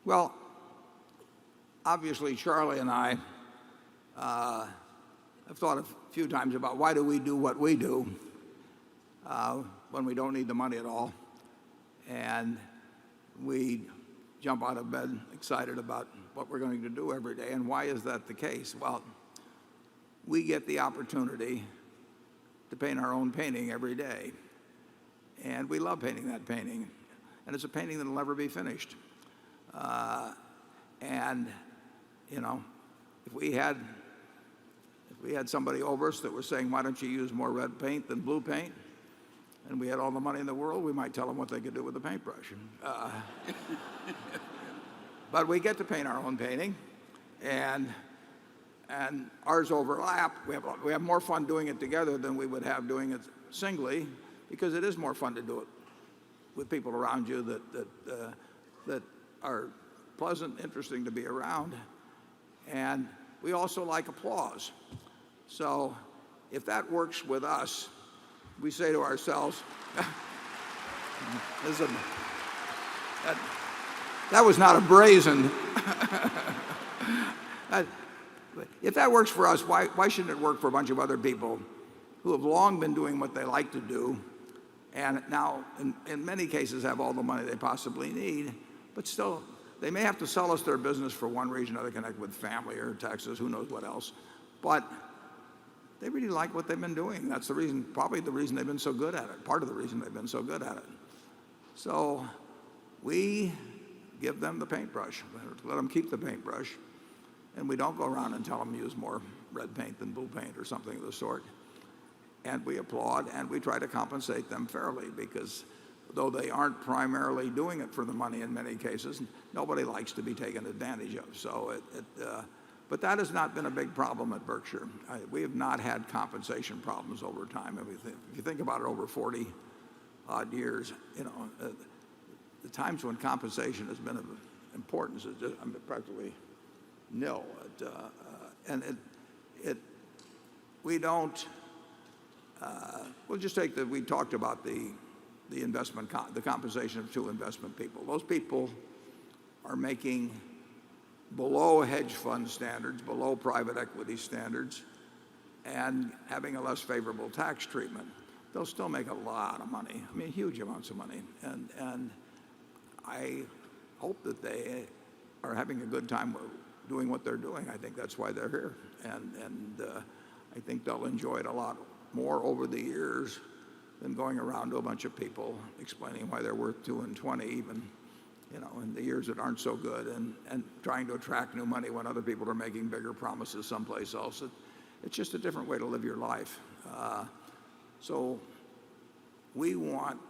Well, obviously, Charlie and I have thought a few times about why do we do what we do when we don't need the money at all, and we jump out of bed excited about what we're going to do every day. And why is that the case? Well, we get the opportunity to paint our own painting every day, and we love painting that painting, and it's a painting that'll never be finished. And you know, if we had somebody over us that was saying, "Why don't you use more red paint than blue paint?" and we had all the money in the world, we might tell them what they could do with the paintbrush. But we get to paint our own painting, and ours overlap. We have more fun doing it together than we would have doing it singly, because it is more fun to do it with people around you that are pleasant, interesting to be around, and we also like applause. So if that works with us, we say to ourselves, that was not a brazen. If that works for us, why shouldn't it work for a bunch of other people who have long been doing what they like to do, and now in many cases have all the money they possibly need, but still they may have to sell us their business for one reason or another, connect with family or taxes, who knows what else, but they really like what they've been doing. That's the reason, probably the reason they've been so good at it, part of the reason they've been so good at it. So we give them the paintbrush, let them keep the paintbrush, and we don't go around and tell them to use more red paint than blue paint or something of the sort. And we applaud, and we try to compensate them fairly, because though they aren't primarily doing it for the money in many cases, nobody likes to be taken advantage of. So but that has not been a big problem at Berkshire. We have not had compensation problems over time. If you think about it, over 40 odd years, the times when compensation has been of importance is just, practically nil. We don't. We'll just take we talked about the the compensation of two investment people. Those people are making below hedge fund standards, below private equity standards, and having a less favorable tax treatment. They'll still make a lot of money. I mean, huge amounts of money. And I hope that they are having a good time doing what they're doing. I think that's why they're here. And I think they'll enjoy it a lot more over the years than going around to a bunch of people explaining why they're worth 2 and 20, even in the years that aren't so good, and trying to attract new money when other people are making bigger promises someplace else. It's just a different way to live your life. So we want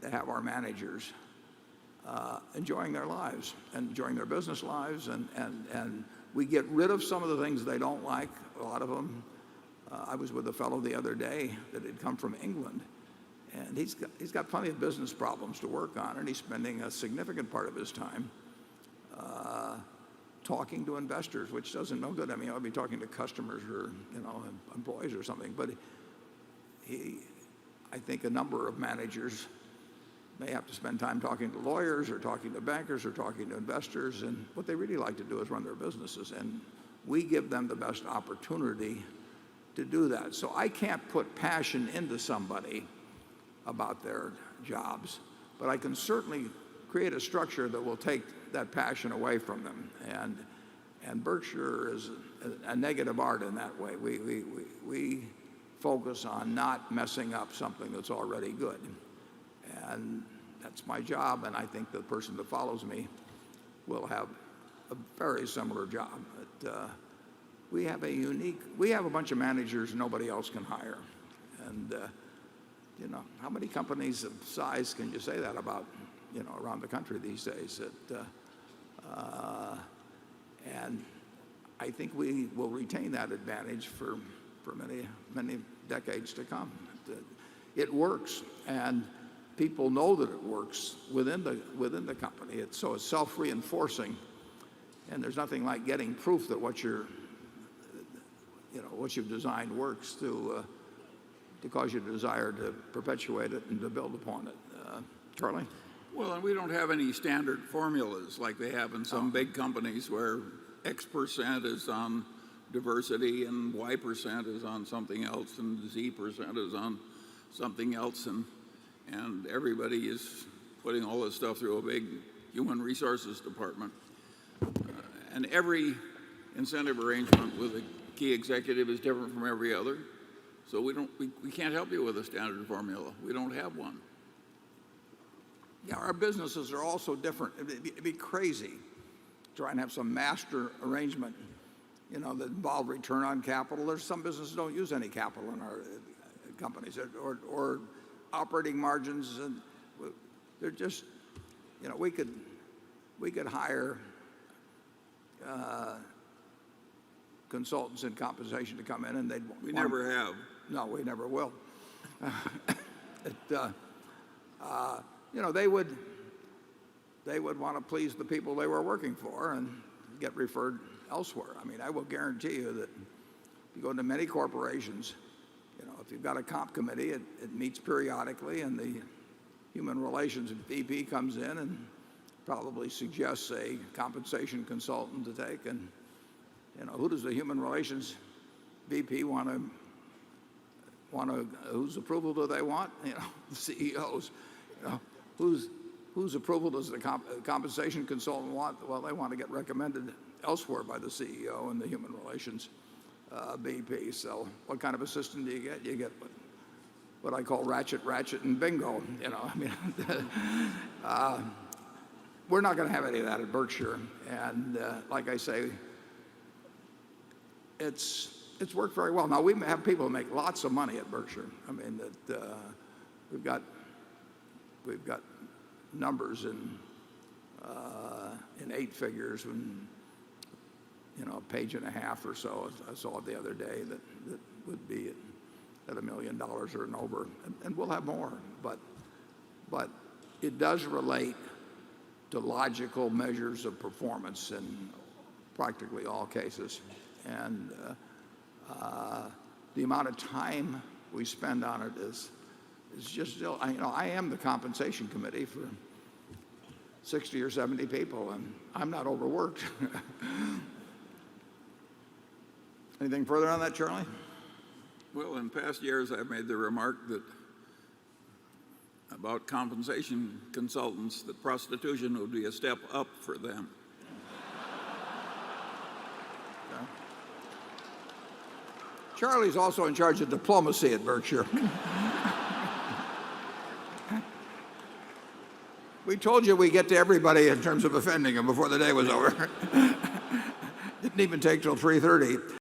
to have our managers enjoying their lives and enjoying their business lives, and we get rid of some of the things they don't like, a lot of them. I was with a fellow the other day that had come from England, and he's got plenty of business problems to work on, and he's spending a significant part of his time talking to investors, which doesn't no good. I mean, I'll be talking to customers or employees or something, but I think a number of managers may have to spend time talking to lawyers or talking to bankers or talking to investors, and what they really like to do is run their businesses, and we give them the best opportunity to do that. So I can't put passion into somebody about their jobs, but I can certainly create a structure that will take that passion away from them. And Berkshire is a negative art in that way. We focus on not messing up something that's already good, and that's my job. And I think the person that follows me will have a very similar job. We have a bunch of managers nobody else can hire, and how many companies of size can you say that about around the country these days? And I think we will retain that advantage for many decades to come. It works, and people know that it works within the company. So it's self-reinforcing, and there's nothing like getting proof that what you've designed works to cause you to desire to perpetuate it and to build upon it. Charlie? Well, and we don't have any standard formulas like they have in some big companies where X% is on diversity and Y% is on something else and Z% is on something else, and everybody is putting all this stuff through a big human resources department. And every incentive arrangement with a key executive is different from every other. So we can't help you with a standard formula. We don't have one. Yeah, our businesses are also different. It'd be crazy to try and have some master arrangement, that involve return on capital. There's some businesses don't use any capital in our companies, or operating margins, and they're just, we could hire consultants in compensation to come in, and we never have. No, we never will. They would want to please the people they were working for and get referred elsewhere. I mean, I will guarantee you that if you go into many corporations, if you've got a comp committee, it meets periodically, and the human relations VP comes in and probably suggests a compensation consultant to take. And who does the human relations VP want to? Whose approval do they want? The CEOs. Whose approval does the compensation consultant want? Well, they want to get recommended elsewhere by the CEO and the human relations VP. So what kind of assistant do you get? You get what I call ratchet, and bingo. We're not going to have any of that at Berkshire. And like I say, it's worked very well. Now, we have people who make lots of money at Berkshire. I mean, we've got numbers in 8 figures, and a page and a half or so. I saw it the other day that would be at $1 million or and over, and we'll have more. But it does relate to logical measures of performance in practically all cases, and the amount of time we spend on it is just still. I am the compensation committee for 60 or 70 people, and I'm not overworked. Anything further on that, Charlie? Well, in past years, I've made the remark about compensation consultants that prostitution would be a step up for them. Okay. Charlie's also in charge of diplomacy at Berkshire. We told you we get to everybody in terms of offending them before the day was over. Didn't even take till 3:30.